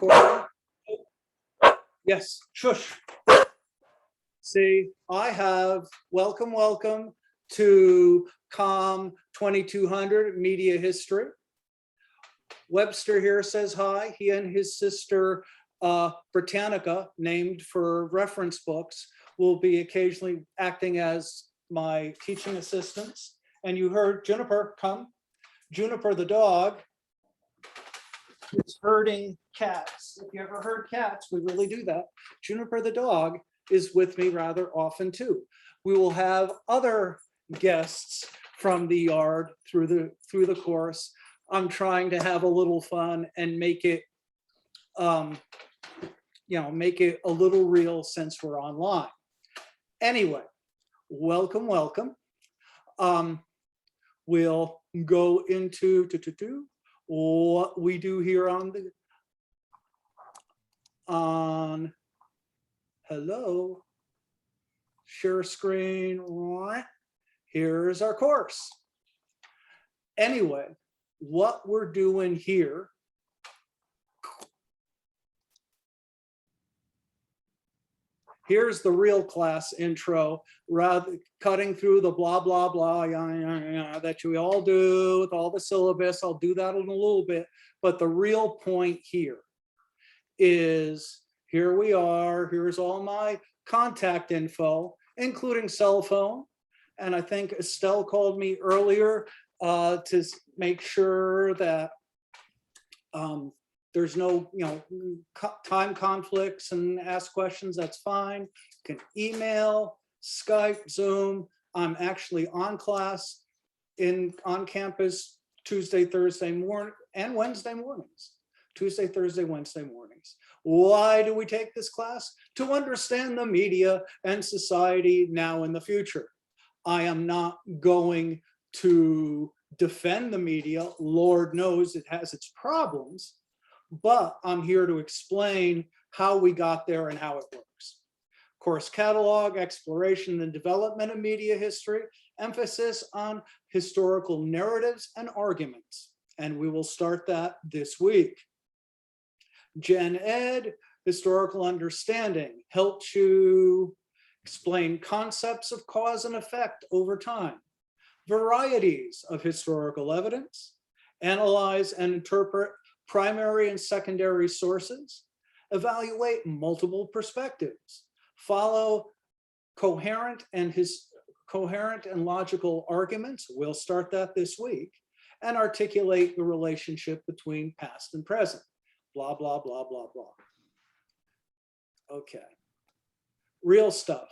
recording. Yes, shush. See, I have, welcome to COM 2200 Media History. Webster here says hi. He and his sister Britannica, named for reference books, will be occasionally acting as my teaching assistants. And you heard Juniper come. Juniper the dog is herding cats. If you ever heard cats, we really do that. Juniper the dog is with me rather often too. We will have other guests from the yard through the course. I'm trying to have a little fun and make it, make it a little real since we're online. Anyway, welcome. We'll go into what we do here on hello, share screen. Here's our course. Anyway, what we're doing here here's the real class intro, rather cutting through the blah, blah, blah, that you all do with all the syllabus. I'll do that in a little bit. But the real point here is, here we are. Here's all my contact info, including cell phone. And I think Estelle called me earlier to make sure that there's no, time conflicts and ask questions, that's fine. You can email, Skype, Zoom. I'm actually on class on campus Tuesday, Thursday morning, and Wednesday mornings. Tuesday, Thursday, Wednesday mornings. Why do we take this class? To understand the media and society now and the future. I am not going to defend the media. Lord knows it has its problems. But I'm here to explain how we got there and how it works. Course catalog, exploration and development of media history, emphasis on historical narratives and arguments. And we will start that this week. Gen Ed, historical understanding, helps you explain concepts of cause and effect over time, varieties of historical evidence, analyze and interpret primary and secondary sources, evaluate multiple perspectives, follow coherent and logical arguments. We'll start that this week, and articulate the relationship between past and present. Blah, blah, blah, blah, blah. Okay. Real stuff.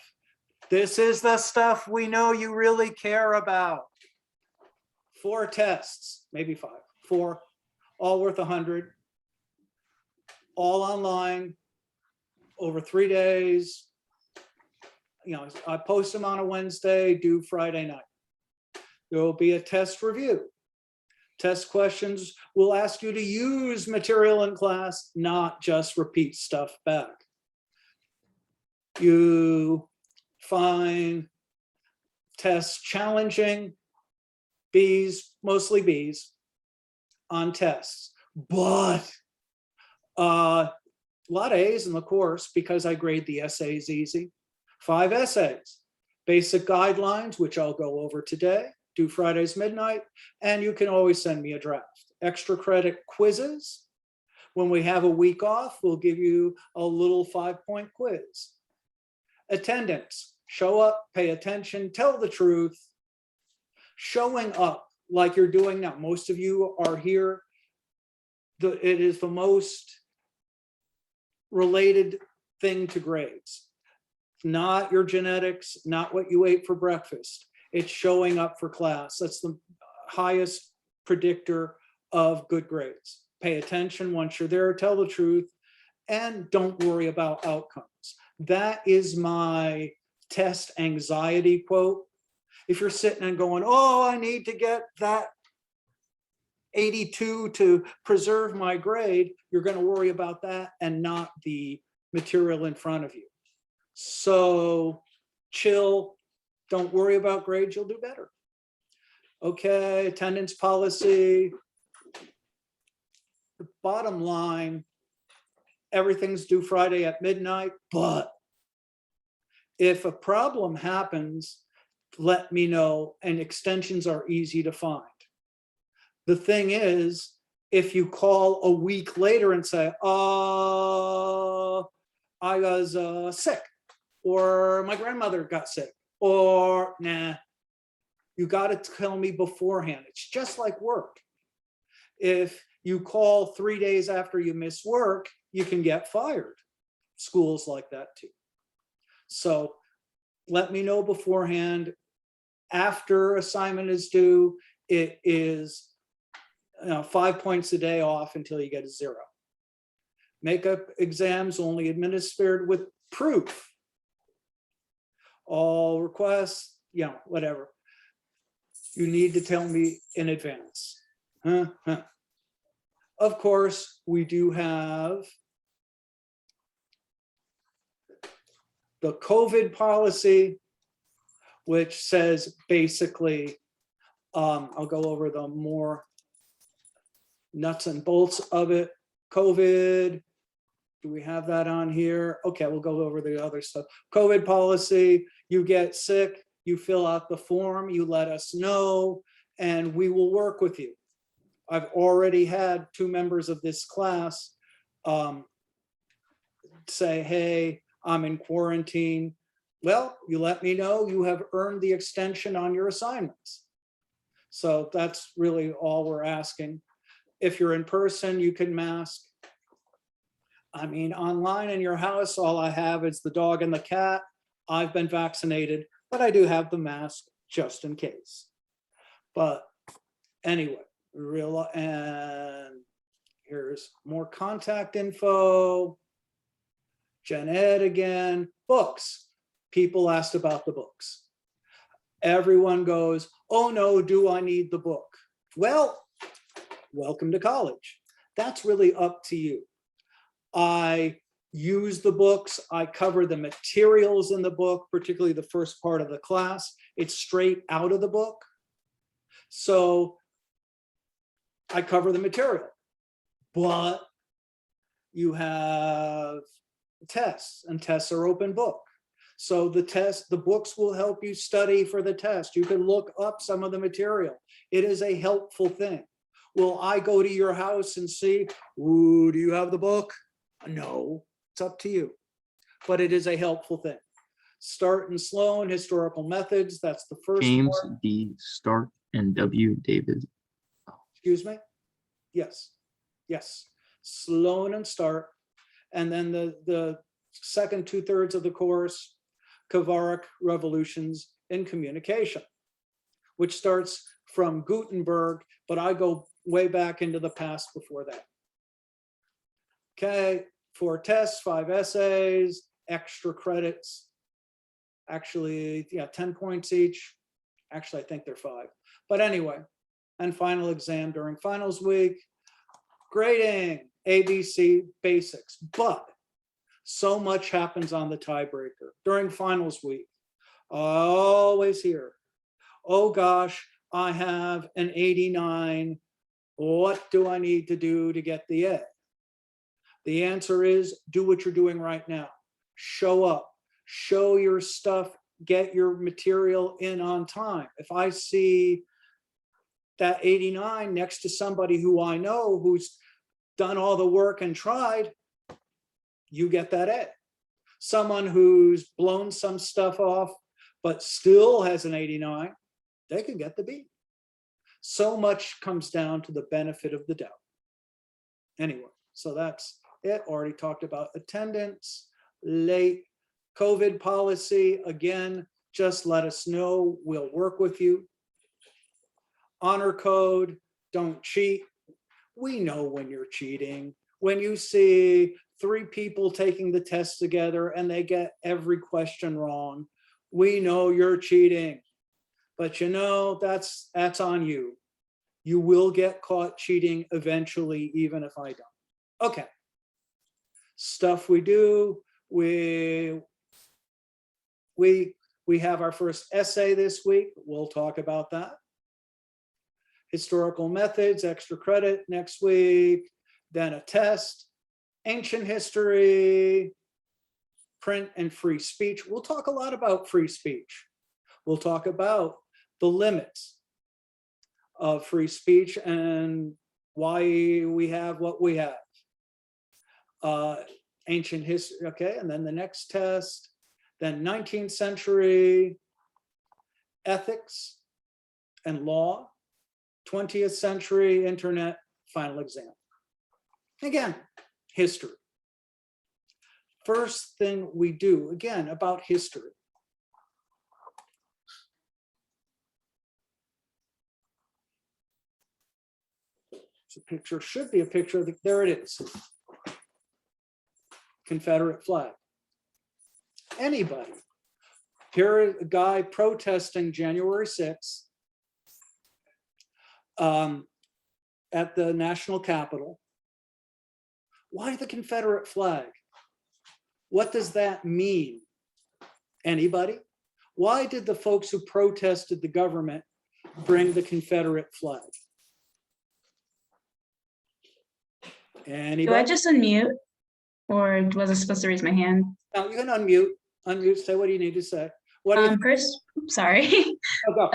This is the stuff we know you really care about. 4 tests, maybe 5, 4. All worth 100, all online, over 3 days. I post them on a Wednesday, due Friday night. There will be a test review. Test questions will ask you to use material in class, not just repeat stuff back. You find tests challenging, B's, mostly B's, on tests, but a lot of A's in the course because I grade the essays easy. 5 essays, basic guidelines, which I'll go over today, due Fridays midnight, and you can always send me a draft. Extra credit quizzes. When we have a week off, we'll give you a little 5-point quiz. Attendance, show up, pay attention, tell the truth. Showing up like you're doing now. Most of you are here. It is the most related thing to grades. Not your genetics, not what you ate for breakfast. It's showing up for class. That's the highest predictor of good grades. Pay attention once you're there, tell the truth, and don't worry about outcomes. That is my test anxiety quote. If you're sitting and going, oh, I need to get that 82 to preserve my grade, you're going to worry about that and not the material in front of you. So chill, don't worry about grades, you'll do better. Okay, attendance policy. The bottom line everything's due Friday at midnight, but if a problem happens, let me know, and extensions are easy to find. The thing is, if you call a week later and say, I was sick, or my grandmother got sick, or nah, you got to tell me beforehand. It's just like work. If you call 3 days after you miss work, you can get fired. Schools like that too. So let me know beforehand. After assignment is due, it is 5 points a day off until you get a 0. Makeup exams only administered with proof. All requests, whatever. You need to tell me in advance. Of course, we do have the COVID policy, which says basically, I'll go over the more nuts and bolts of it. COVID, do we have that on here? Okay, we'll go over the other stuff. COVID policy, you get sick, you fill out the form, you let us know, and we will work with you. I've already had 2 members of this class say, hey, I'm in quarantine. Well, you let me know, you have earned the extension on your assignments. So that's really all we're asking. If you're in person, you can mask. I mean, online in your house, all I have is the dog and the cat. I've been vaccinated, but I do have the mask just in case. But anyway, and here's more contact info. Gen Ed again, books. People asked about the books. Everyone goes, oh no, do I need the book? Well, welcome to college. That's really up to you. I use the books, I cover the materials in the book, particularly the first part of the class. It's straight out of the book. So I cover the material, but you have tests, and tests are open book. So the books will help you study for the test. You can look up some of the material. It is a helpful thing. Will I go to your house and see, ooh, do you have the book? No, it's up to you, but it is a helpful thing. Start and Sloan, historical methods, that's the first James part. D. Stark and W. David. Excuse me? Yes, Sloan and Stark. And then the second 2/3 of the course, Kavaric Revolutions in Communication, which starts from Gutenberg, but I go way back into the past before that. Okay, 4 tests, 5 essays, extra credits. Actually, 10 points each. Actually, I think they're 5. But anyway, and final exam during finals week. Grading, ABC basics, but so much happens on the tiebreaker during finals week. I always hear, oh gosh, I have an 89. What do I need to do to get the A? The answer is do what you're doing right now. Show up, show your stuff, get your material in on time. If I see that 89 next to somebody who I know who's done all the work and tried, you get that A. Someone who's blown some stuff off, but still has an 89, they can get the B. So much comes down to the benefit of the doubt. Anyway, so that's it. Already talked about attendance, late, COVID policy. Again, just let us know. We'll work with you. Honor code, don't cheat. We know when you're cheating. When you see 3 people taking the test together and they get every question wrong, we know you're cheating. But that's on you. You will get caught cheating eventually, even if I don't. Okay. Stuff we do, we have our first essay this week. We'll talk about that. Historical methods, extra credit next week, then a test, ancient history, print and free speech. We'll talk a lot about free speech. We'll talk about the limits of free speech and why we have what we have. Ancient history, okay, and then the next test, then 19th century ethics and law, 20th century internet, final exam. Again, history. First thing we do, again, about history. So picture should be a picture of the, there it is. Confederate flag. Anybody. Here is a guy protesting January 6th at the national Capitol. Why the Confederate flag? What does that mean? Anybody? Why did the folks who protested the government bring the Confederate flag? Anybody? Do I just unmute, or was I supposed to raise my hand? No, you can unmute, say what you need to say. What do you Sorry. oh, go.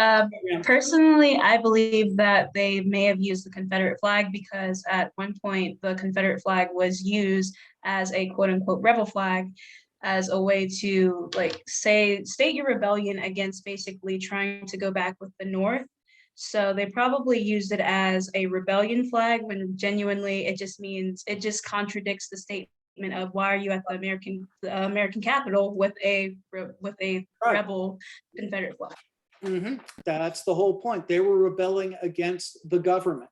Personally, I believe that they may have used the Confederate flag because at one point the Confederate flag was used as a quote unquote rebel flag, as a way to state your rebellion against basically trying to go back with the North. So they probably used it as a rebellion flag when genuinely it just contradicts the statement of why are you at the American Capitol with a Right. rebel Confederate flag. Mm-hmm. That's the whole point. They were rebelling against the government.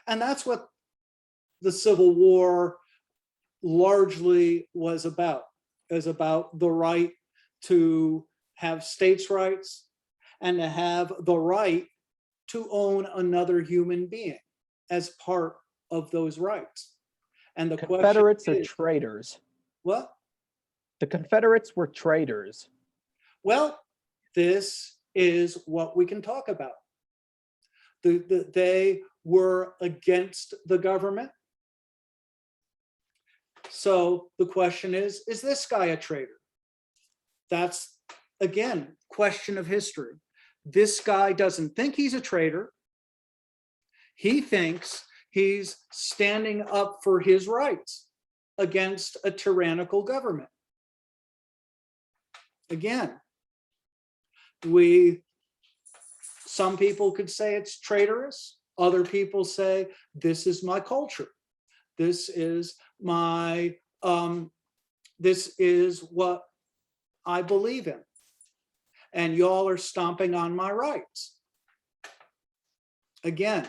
And that's what the Civil War largely was about. It was about the right to have states' rights and to have the right to own another human being as part of those rights. And the Confederates question are is, traitors. what? The Confederates were traitors. Well, this is what we can talk about. They were against the government. So the question is this guy a traitor? That's, again, question of history. This guy doesn't think he's a traitor. He thinks he's standing up for his rights against a tyrannical government. Again, some people could say it's traitorous. Other people say, this is my culture. This is my, this is what I believe in. And y'all are stomping on my rights. Again,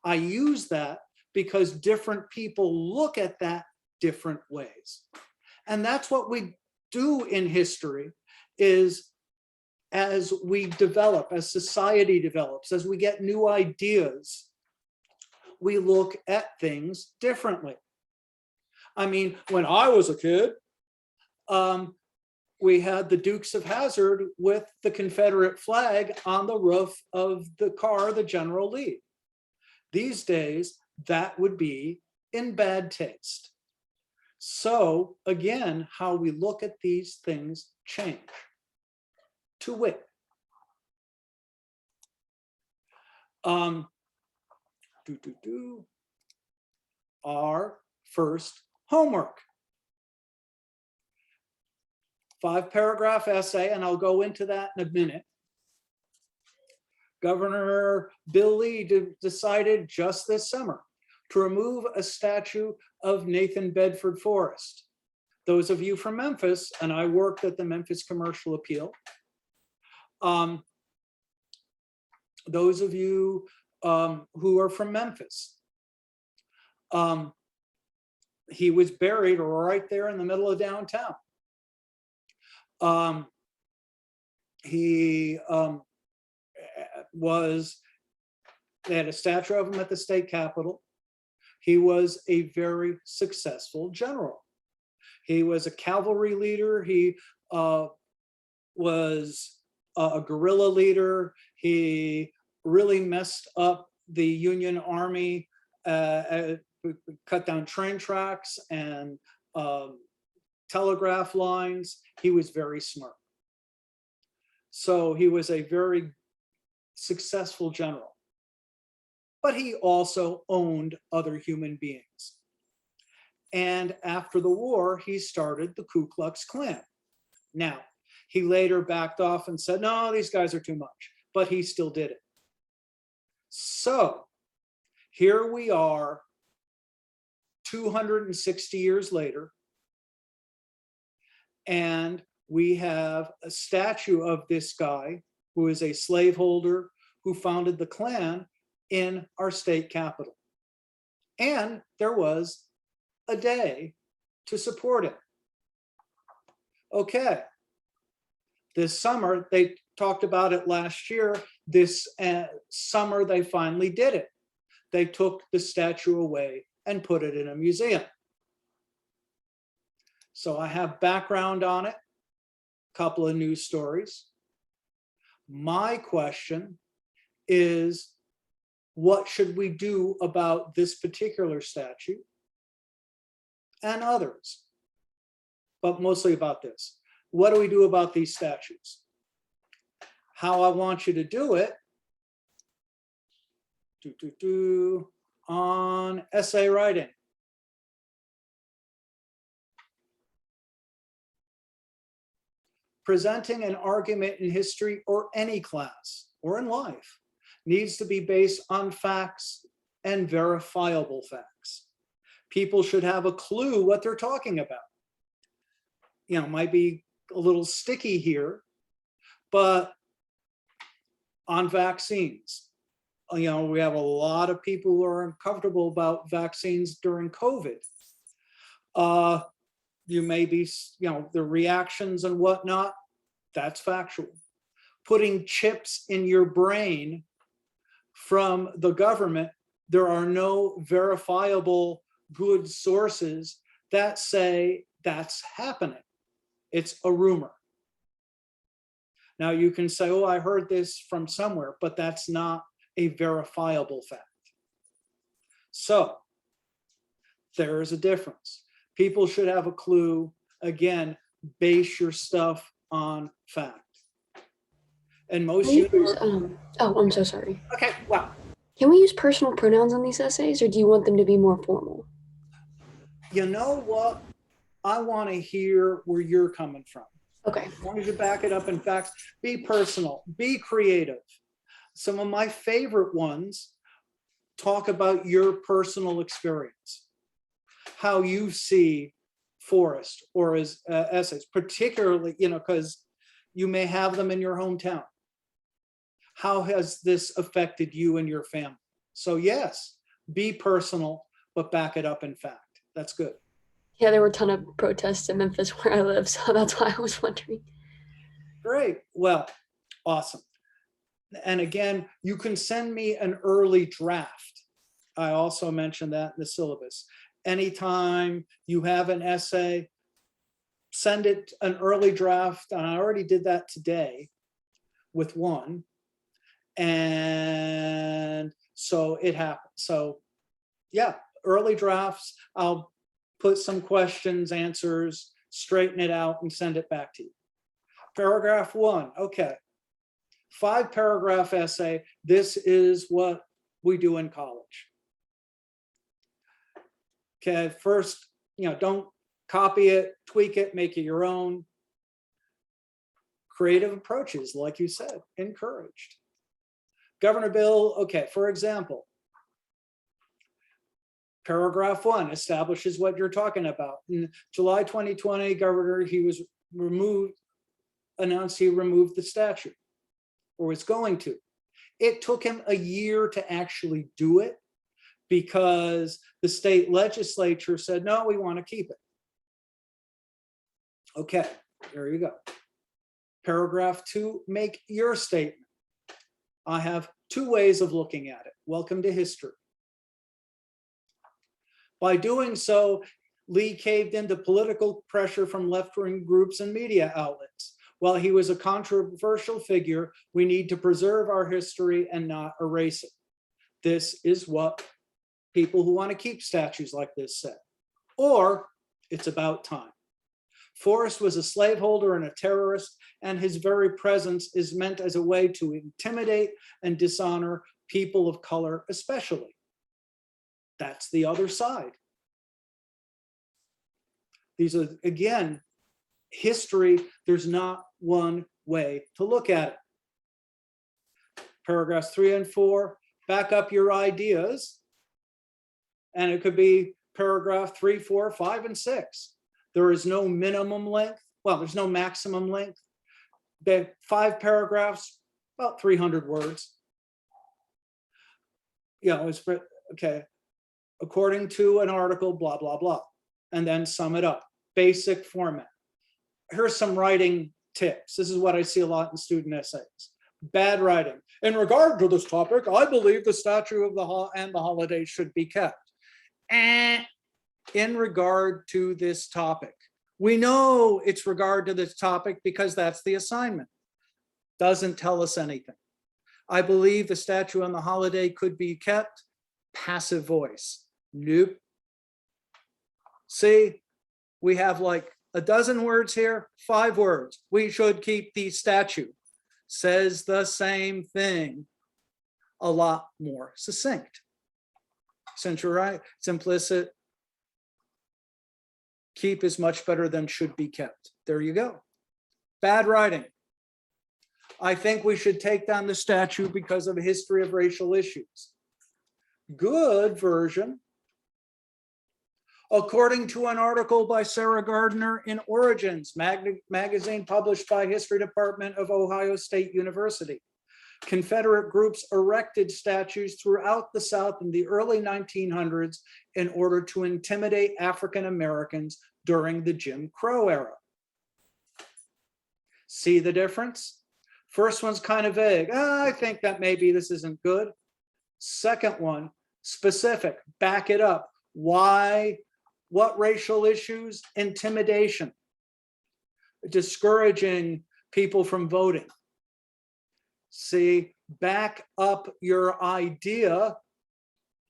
I use that because different people look at that different ways. And that's what we do in history, is as we develop, as society develops, as we get new ideas, we look at things differently. I mean, when I was a kid, we had the Dukes of Hazzard with the Confederate flag on the roof of the car, the General Lee. These days, that would be in bad taste. So again, how we look at these things change. To wit, our first homework. 5-paragraph essay, and I'll go into that in a minute. Governor Bill Lee decided just this summer to remove a statue of Nathan Bedford Forrest. Those of you from Memphis, and I worked at the Memphis Commercial Appeal. Those of you who are from Memphis, he was buried right there in the middle of downtown. They had a statue of him at the state capitol. He was a very successful general. He was a cavalry leader. He was a guerrilla leader. He really messed up the Union Army cut down train tracks and telegraph lines. He was very smart. So he was a very successful general. But he also owned other human beings. And after the war, he started the Ku Klux Klan. Now, he later backed off and said, no, these guys are too much, but he still did it. So here we are 260 years later, and we have a statue of this guy who is a slaveholder who founded the Klan in our state capital. And there was a day to support it. Okay. This summer, they talked about it last year. This summer, they finally did it. They took the statue away and put it in a museum. So I have background on it, a couple of news stories. My question is, what should we do about this particular statue and others? But mostly about this. What do we do about these statues? How I want you to do it on essay writing. Presenting an argument in history or any class or in life needs to be based on facts and verifiable facts. People should have a clue what they're talking about. You know, might be a little sticky here, but on vaccines, you know, we have a lot of people who are uncomfortable about vaccines during COVID. You may be, you know, the reactions and whatnot, that's factual. Putting chips in your brain from the government, there are no verifiable good sources that say that's happening. It's a rumor. Now you can say, oh, I heard this from somewhere, but that's not a verifiable fact. So there is a difference. People should have a clue. Again, base your stuff on fact. And most Can we use, oh, I'm so sorry. okay, wow. Can we use personal pronouns on these essays, or do you want them to be more formal? You know what? I want to hear where you're coming from. Okay. As long as you back it up in facts, be personal, be creative. Some of my favorite ones talk about your personal experience, how you see Forrest or his essays, particularly, you know, because you may have them in your hometown. How has this affected you and your family? So yes, be personal, but back it up in fact. That's good. Yeah, there were a ton of protests in Memphis where I live, so that's why I was wondering. Great. Well, awesome. And again, you can send me an early draft. I also mentioned that in the syllabus. Anytime you have an essay, send it an early draft. And I already did that today with one. And so it happened. So yeah, early drafts. I'll put some questions, answers, straighten it out and send it back to you. Paragraph 1, okay. 5-paragraph essay. This is what we do in college. Okay, first, you know, don't copy it, tweak it, make it your own. Creative approaches, like you said, encouraged. Governor Bill, okay, for example, paragraph 1 establishes what you're talking about. In July 2020, Governor, he was announced he removed the statue, or was going to. It took him a year to actually do it because the state legislature said, no, we want to keep it. Okay, there you go. Paragraph 2, make your statement. I have 2 ways of looking at it. Welcome to history. By doing so, Lee caved into political pressure from left-wing groups and media outlets. While he was a controversial figure, we need to preserve our history and not erase it. This is what people who want to keep statues like this say, or it's about time. Forrest was a slaveholder and a terrorist, and his very presence is meant as a way to intimidate and dishonor people of color, especially. That's the other side. These are, again, history. There's not one way to look at it. Paragraphs 3 and 4, back up your ideas. And it could be paragraph 3, 4, 5, and 6. There is no minimum length. Well, there's no maximum length. The 5 paragraphs, about 300 words. It's okay. According to an article, blah, blah, blah. And then sum it up. Basic format. Here's some writing tips. This is what I see a lot in student essays. Bad writing. In regard to this topic, I believe the statue of the holiday should be kept. In regard to this topic. We know it's regard to this topic because that's the assignment. Doesn't tell us anything. I believe the statue on the holiday could be kept. Passive voice. Nope. See, we have like a dozen words here, 5 words. We should keep the statue. Says the same thing. A lot more succinct. Since you're right, it's implicit. Keep is much better than should be kept. There you go. Bad writing. I think we should take down the statue because of a history of racial issues. Good version. According to an article by Sarah Gardner in Origins magazine published by History Department of Ohio State University, Confederate groups erected statues throughout the South in the early 1900s in order to intimidate African Americans during the Jim Crow era. See the difference? First one's kind of vague. I think that maybe this isn't good. Second one, specific, back it up. Why? What racial issues? Intimidation, discouraging people from voting. See, back up your idea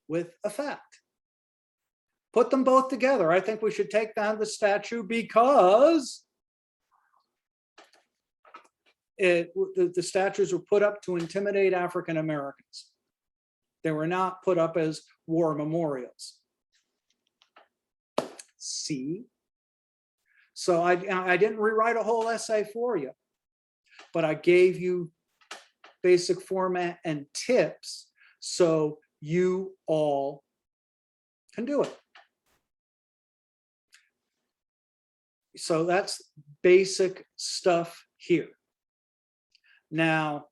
with a fact. Put them both together. I think we should take down the statue because the statues were put up to intimidate African Americans. They were not put up as war memorials. See? So I didn't rewrite a whole essay for you, but I gave you basic format and tips so you all can do it. So that's basic stuff here. Now,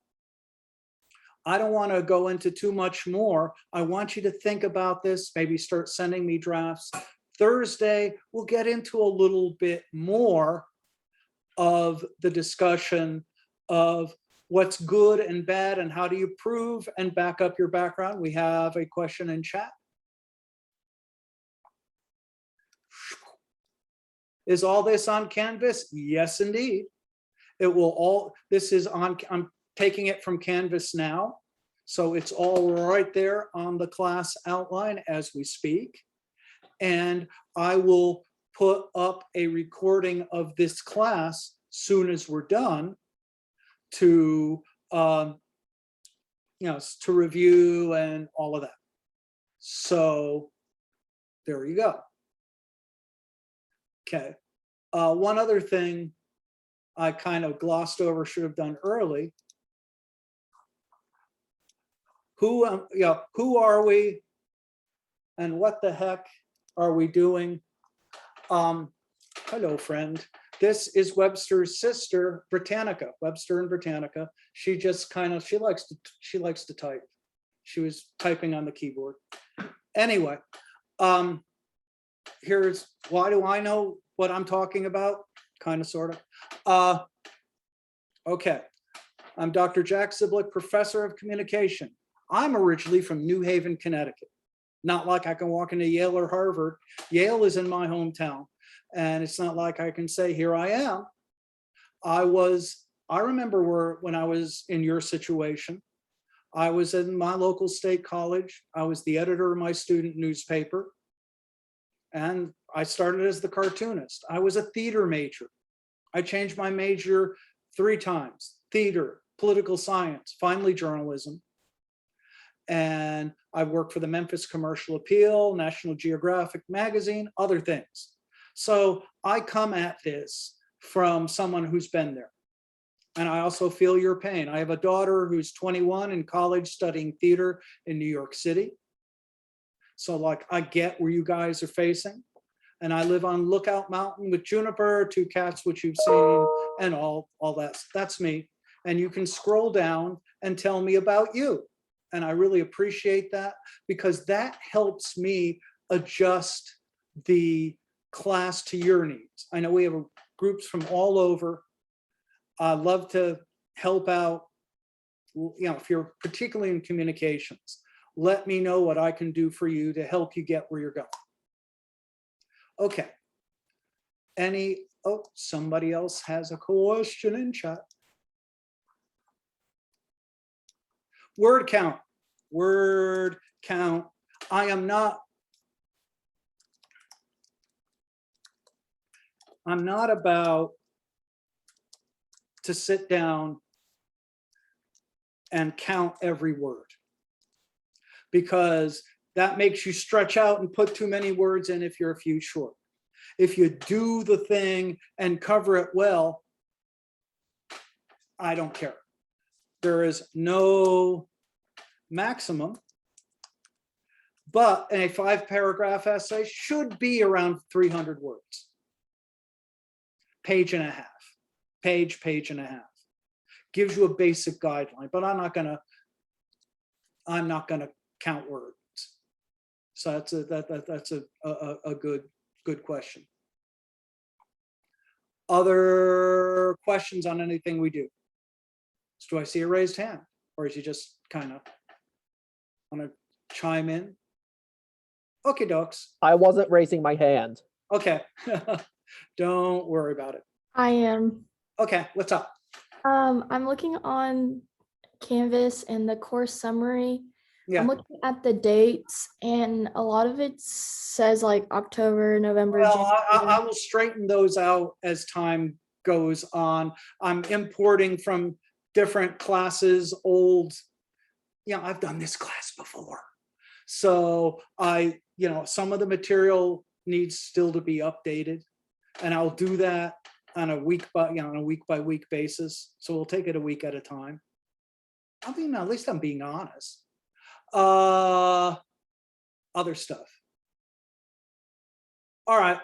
I don't want to go into too much more. I want you to think about this, maybe start sending me drafts. Thursday, we'll get into a little bit more of the discussion of what's good and bad and how do you prove and back up your background. We have a question in chat. Is all this on Canvas? Yes, indeed. It will all, this is on, I'm taking it from Canvas now. So it's all right there on the class outline as we speak. And I will put up a recording of this class soon as we're done to, to review and all of that. So there you go. Okay. One other thing I kind of glossed over, should have done early. Who are we and what the heck are we doing? Hello, friend. This is Webster's sister, Britannica, Webster and Britannica. She just kind of, she likes to type. She was typing on the keyboard. Anyway, here's, why do I know what I'm talking about? Kind of, sort of. Okay, I'm Dr. Jack Ziblick, professor of communication. I'm originally from New Haven, Connecticut. Not like I can walk into Yale or Harvard. Yale is in my hometown. And it's not like I can say, here I am. I remember when I was in your situation, I was in my local state college. I was the editor of my student newspaper. And I started as the cartoonist. I was a theater major. I changed my major 3 times: theater, political science, finally journalism. And I worked for the Memphis Commercial Appeal, National Geographic magazine, other things. So I come at this from someone who's been there. And I also feel your pain. I have a daughter who's 21 in college studying theater in New York City. So like, I get where you guys are facing. And I live on Lookout Mountain with Juniper, 2 cats, which you've seen, and all that. That's me. And you can scroll down and tell me about you. And I really appreciate that, because that helps me adjust the class to your needs. I know we have groups from all over. I love to help out. You know, if you're particularly in communications, let me know what I can do for you to help you get where you're going. Okay. Oh, somebody else has a question in chat. Word count. Word count. I'm not about to sit down and count every word, because that makes you stretch out and put too many words in if you're a few short. If you do the thing and cover it well, I don't care. There is no maximum, but a 5-paragraph essay should be around 300 words. Page and a half. Page and a half. Gives you a basic guideline, but I'm not gonna count words. So that's a good question. Other questions on anything we do? Do I see a raised hand, or is you just kind of want to chime in? Okay, dokes. I wasn't raising my hand. Okay. Don't worry about it. I am. Okay, what's up? I'm looking on Canvas and the course summary. Yeah. I'm looking at the dates, and a lot of it says like October, November, Well, I January. will straighten those out as time goes on. I'm importing from different classes, old, I've done this class before. So some of the material needs still to be updated, and I'll do that on a week by week basis. So we'll take it a week at a time. I mean, at least I'm being honest. Other stuff. All right.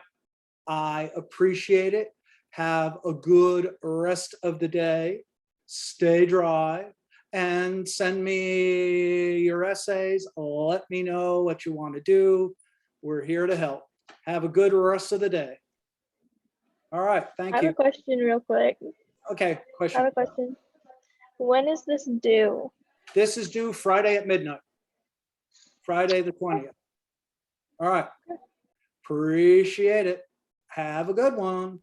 I appreciate it. Have a good rest of the day. Stay dry and send me your essays. Let me know what you want to do. We're here to help. Have a good rest of the day. All right. Thank I have you. a question real quick. Okay. I Question. have a question. When is this due? This is due Friday at midnight. Friday the 20th. All right. Appreciate it. Have a good one.